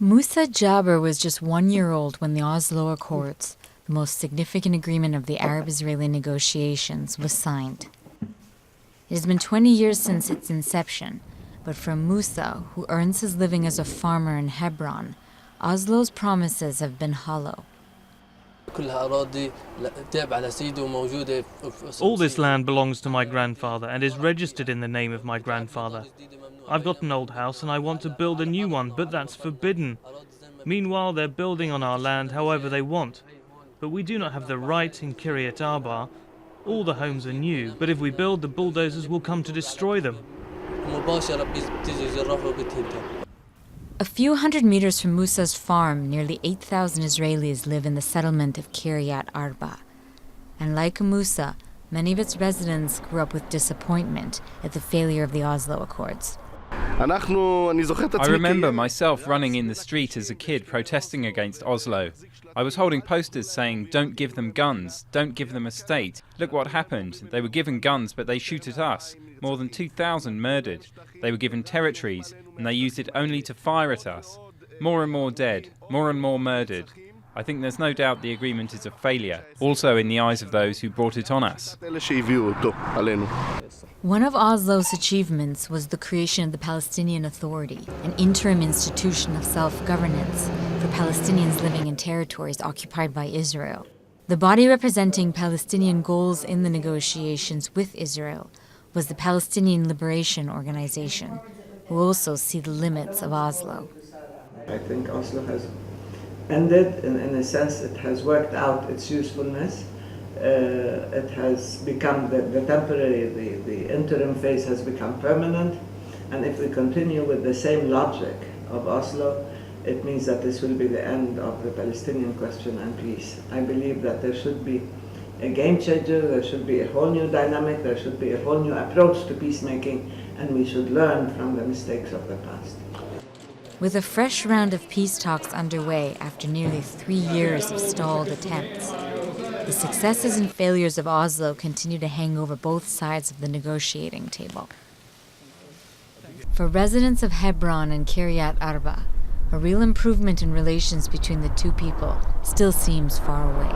Musa Jaber was just 1 year old when the Oslo Accords, the most significant agreement of the Arab-Israeli negotiations, was signed. It has been 20 years since its inception, but for Musa, who earns his living as a farmer in Hebron, Oslo's promises have been hollow. All this land belongs to my grandfather and is registered in the name of my grandfather. I've got an old house and I want to build a new one, but that's forbidden. Meanwhile, they're building on our land however they want. But we do not have the right in Kiryat Arba. All the homes are new, but if we build, the bulldozers will come to destroy them. A few hundred meters from Musa's farm, nearly 8,000 Israelis live in the settlement of Kiryat Arba. And like Musa, many of its residents grew up with disappointment at the failure of the Oslo Accords. I remember myself running in the street as a kid protesting against Oslo. I was holding posters saying, "Don't give them guns, don't give them a state. Look what happened. They were given guns, but they shoot at us. More than 2,000 murdered. They were given territories, and they used it only to fire at us. More and more dead, more and more murdered. I think there's no doubt the agreement is a failure, also in the eyes of those who brought it on us." One of Oslo's achievements was the creation of the Palestinian Authority, an interim institution of self-governance for Palestinians living in territories occupied by Israel. The body representing Palestinian goals in the negotiations with Israel was the Palestinian Liberation Organization, who also see the limits of Oslo. I think Oslo has ended, in a sense it has worked out its usefulness. It has become the temporary, the interim phase has become permanent, and if we continue with the same logic of Oslo, it means that this will be the end of the Palestinian question and peace. I believe that there should be a game changer, there should be a whole new dynamic, there should be a whole new approach to peacemaking, and we should learn from the mistakes of the past. With a fresh round of peace talks underway after nearly 3 years of stalled attempts, the successes and failures of Oslo continue to hang over both sides of the negotiating table. For residents of Hebron and Kiryat Arba, a real improvement in relations between the two people still seems far away.